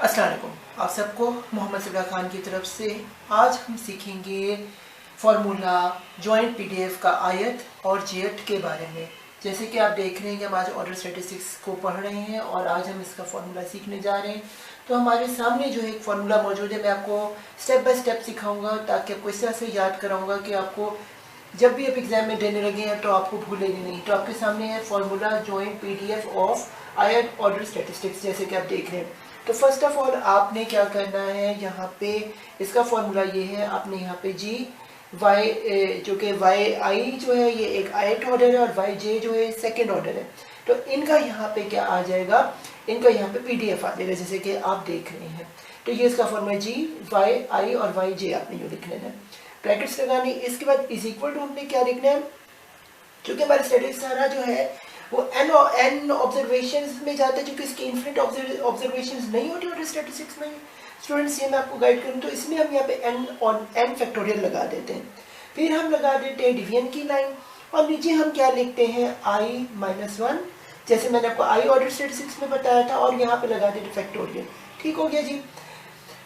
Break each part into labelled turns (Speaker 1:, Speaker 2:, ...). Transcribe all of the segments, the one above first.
Speaker 1: अस्सलाम वालेकुम। आप सबको मोहम्मद सबरा खान की तरफ से आज हम सीखेंगे फार्मूला जॉइंट पीडीएफ का आयत और जेट के बारे में। जैसे कि आप देख रहे हैं कि हम आज ऑर्डर स्टैटिस्टिक्स को पढ़ रहे हैं और आज हम इसका फार्मूला सीखने जा रहे हैं। तो हमारे सामने जो एक फार्मूला मौजूद है, मैं आपको स्टेप बाय स्टेप सिखाऊंगा ताकि आपको इस तरह से याद कराऊंगा कि आपको जब भी आप एग्जाम में देने लगे हैं तो आपको भूलेंगे नहीं। तो आपके सामने है फार्मूला जॉइंट पीडीएफ ऑफ आयत ऑर्डर स्टैटिस्टिक्स, जैसे कि आप देख रहे हैं। तो फर्स्ट ऑफ ऑल आपने क्या करना है, यहाँ पे इसका फॉर्मूला ये है, आपने यहाँ पे जी वाई जो कि वाई आई जो है ये एक आयत ऑर्डर है और वाई जे जो है सेकंड ऑर्डर है। तो इनका यहाँ पे क्या आ जाएगा, इनका यहाँ पे पीडीएफ आ जाएगा जैसे कि आप देख रहे हैं। तो ये इसका फॉर्मूला जी वाई आई और वाई जे आपने यूँ लिख लेना है, ब्रैकेट्स लगानी। इसके बाद इज इक्वल टू हमने क्या लिखना है, क्योंकि हमारा स्टैटिस्टिक्स सारा जो है वो एन ऑब्जर्वेशंस में जाता है, क्योंकि इसकी इन्फिनिट ऑब्जर्वेशंस नहीं होती ऑर्डर स्टैटिस्टिक्स में। स्टूडेंट्स ये मैं आपको गाइड करूँ तो इसमें हम यहाँ पे एन और एन फैक्टोरियल लगा देते हैं, फिर हम लगा देते हैं डिवीजन की लाइन और नीचे हम क्या लिखते हैं i-1, जैसे मैंने आपको आई ऑर्डर स्टैटिस्टिक्स में बताया था, और यहाँ पे लगा देते फैक्टोरियल। ठीक हो गया जी।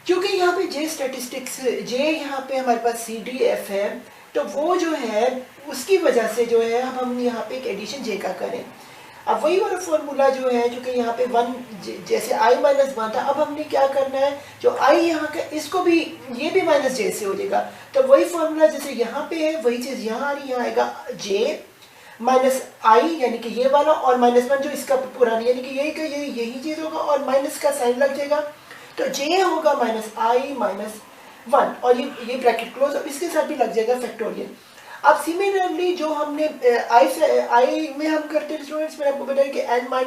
Speaker 1: क्योंकि यहाँ पे जे स्टैटिस्टिक्स जे यहाँ पे हमारे पास CDF है, तो वो जो है उसकी वजह से जो है हम यहाँ पे एक एडिशन जे का करें। अब वही वाला फॉर्मूला जो है, जो कि यहाँ पे 1 जैसे i-1 था, अब हमने क्या करना है, जो i यहाँ का इसको भी ये भी माइनस जे से हो जाएगा। तो वही फॉर्मूला जैसे यहाँ पे है वही चीज़ यहाँ आ रही, यहाँ आएगा जे माइनस आई यानी कि ये वाला, और -1 जो इसका पुराना यानी कि यही चीज़ होगा और माइनस का साइन लग जाएगा। तो जे होगा -i-1 और ये ब्रैकेट क्लोज, और इसके साथ भी लग जाएगा फैक्टोरियल। अब सिमिलरली जो हमने आई में हम करते हैं स्टूडेंट्स, मैंने आपको बताया कि n-i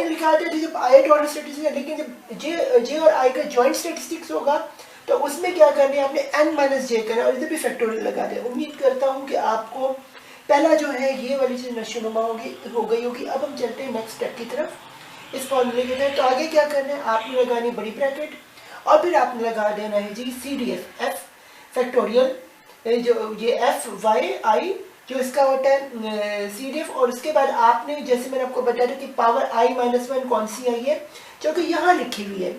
Speaker 1: लिखा देते थे जब आयत ऑर्डर स्टैटिस्टिक्स, लेकिन जब जे और आई का जॉइंट स्टैटिस्टिक्स होगा तो उसमें क्या करना है, आपने n-j करना है और इधर भी फैक्टोरियल लगा दे। उम्मीद करता हूँ कि आपको पहला जो है ये वाली चीज़ नशोनुमा हो गई होगी। अब हम चलते हैं नेक्स्ट स्टेप की तरफ इस फॉर्मूले के तहत। तो आगे क्या करना है, आपने लगानी बड़ी ब्रैकेट और फिर आपने लगा देना है जी CDF एफ फैक्टोरियल, जो ये एफ वाई आई जो इसका होता है CDF, और उसके बाद आपने जैसे मैंने आपको बताया था कि पावर i-1 कौन सी आई है, जो कि यहाँ लिखी हुई है।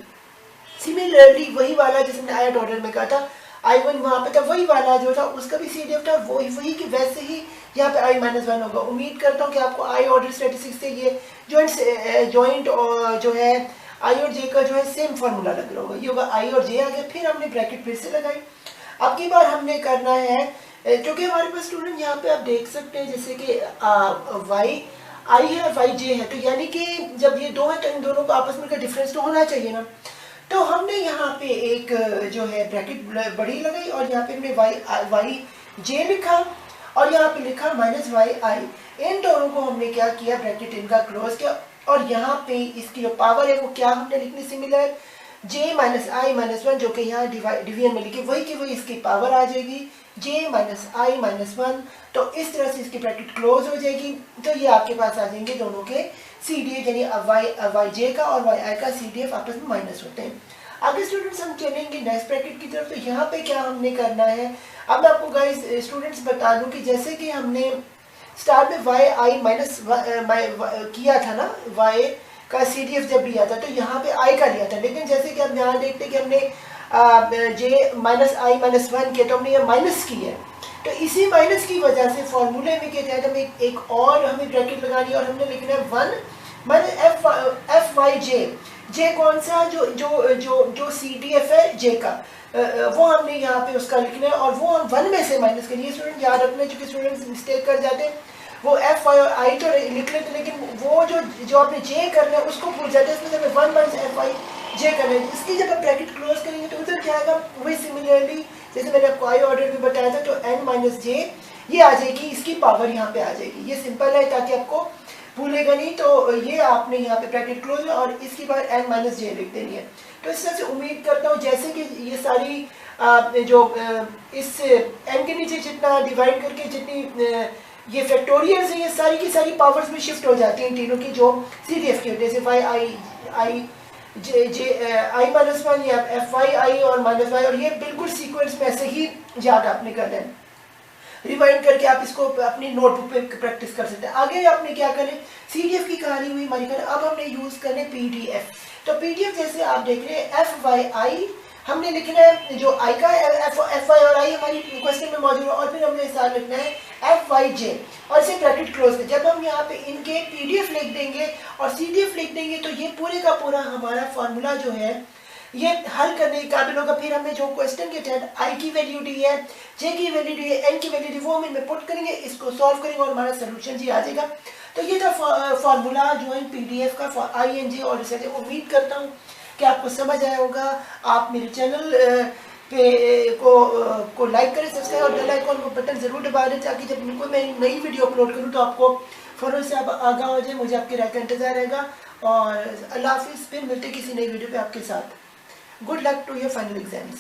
Speaker 1: सिमिलरली वही वाला जैसे मैंने आयत ऑर्डर में कहा था i-1 वहाँ पे था, वही वाला जो था उसका भी CDF था, वही कि वैसे ही यहाँ पे i-1 होगा। उम्मीद करता हूँ कि आपको आई ऑर्डर स्टैटिस्टिक्स से ये जॉइंट जो है आई और जे का जो है सेम फार्मूला लग रहा होगा। ये होगा आई और जे आ गया, फिर हमने ब्रैकेट फिर से लगाई। अब की बार हमने करना है, क्योंकि हमारे पास स्टूडेंट यहाँ पे आप देख सकते हैं जैसे कि वाई आई है और वाई जे है, तो यानी कि जब ये दो है तो इन दोनों का आपस में का डिफरेंस तो होना चाहिए ना। तो हमने यहाँ पे एक जो है ब्रैकेट बड़ी लगाई और यहाँ पे हमने वाई जे लिखा और यहाँ पे लिखा -yi। इन दोनों को हमने क्या किया, ब्रैकेट इनका क्लोज किया, और यहाँ पे इसकी जो पावर है वो क्या हमने लिखनी सिमिलर j-i-1 जो कि यहाँ डिवीजन में लिखी वही की वही इसकी पावर आ जाएगी j-i-1। तो इस तरह से इसकी ब्रैकेट क्लोज हो जाएगी। तो ये आपके पास आ जाएंगे दोनों के CDF, यानी वाई जे का और वाई आई का CDF आपस में माइनस होते हैं। आगे स्टूडेंट्स हम चलेंगे नेक्स्ट ब्रैकेट की तरफ। तो यहाँ पे क्या हमने करना है, अब मैं आपको गाइस स्टूडेंट्स बता दूं कि जैसे कि हमने स्टार्ट में वाई आई माइनस किया था ना, वाई का CDF जब लिया था तो यहाँ पे आई का लिया था, लेकिन जैसे कि हम यहाँ देखते हैं कि हमने j-i-1 किया तो हमने ये माइनस की है। तो इसी माइनस की वजह से फॉर्मूले में क्या तहत हमें एक और हमें ब्रैकेट लगानी है और हमने लिखना है 1 एफ वाई जे कौन सा जो CDF है जे का, वो हमने यहाँ पे उसका लिखना है और वो हम 1 में से माइनस करिए। स्टूडेंट याद रखना, चूँकि स्टूडेंट्स मिस्टेक कर जाते हैं, वो एफ वाई और आई तो लिख लेते, लेकिन वो जो आपने जे करना है उसको भूल जाते हैं। इसमें 1 - एफ वाई जे करना है। इसकी जब आप ब्रैकेट क्लोज करेंगे तो उधर क्या आएगा, वही सिमिलरली जैसे मैंने आपको आई ऑर्डर में बताया था, तो n-j ये आ जाएगी, इसकी पावर यहाँ पे आ जाएगी। ये सिंपल है ताकि आपको भूलेगा नहीं। तो ये आपने यहाँ पे ब्रैकेट क्लोज है और इसकी पावर n-j लिख देनी है। तो इस तरह से उम्मीद करता हूँ जैसे कि ये सारी जो इस n के नीचे जितना डिवाइड करके जितनी ये फैक्टोरियल्स हैं, ये सारी की सारी पावर्स में शिफ्ट हो जाती हैं तीनों की जो CDF की होती है, जैसे वाई आई i-1 या f y i और -y, और ये बिल्कुल सीक्वेंस में ऐसे ही याद आपने करना है। रिवाइंड करके आप इसको अपनी नोटबुक पे प्रैक्टिस कर सकते हैं। आगे आपने क्या करें, CDF की कहानी हुई हमारी करें, अब हमने यूज करने PDF। तो PDF जैसे आप देख रहे हैं FYI हमने लिखना है, जो आई का FY और I हमारी क्वेश्चन में मौजूद है, और फिर हमने साथ लिखना है FYJ और इसे ब्रैकेट क्लोज कर। जब हम यहाँ पे इनके PDF लिख देंगे और CDF लिख देंगे तो ये पूरे का पूरा हमारा फॉर्मूला जो है ये हल करने के काबिल होगा। फिर हमें जो क्वेश्चन के तहत I की वैल्यू दी है, J की वैल्यू दी है, N की वैल्यू दी, वो हम इनमें पुट करेंगे, इसको सॉल्व करेंगे और हमारा सोल्यूशन जी आ जाएगा। तो ये था फॉर्मूला जो है PDF का INJ और रिजल्ट। उम्मीद करता हूँ कि आपको समझ आया होगा। आप मेरे चैनल पे को लाइक करें, सब्सक्राइब और बेल आइकन को बटन जरूर दबा दें, ताकि जब मैं नई वीडियो अपलोड करूँ तो आपको फौरन से आप आगाह हो जाए। मुझे आपकी राय का इंतजार रहेगा और अल्लाह हाफिज़। फिर मिलते किसी नई वीडियो पे आपके साथ। Good luck to your final exams.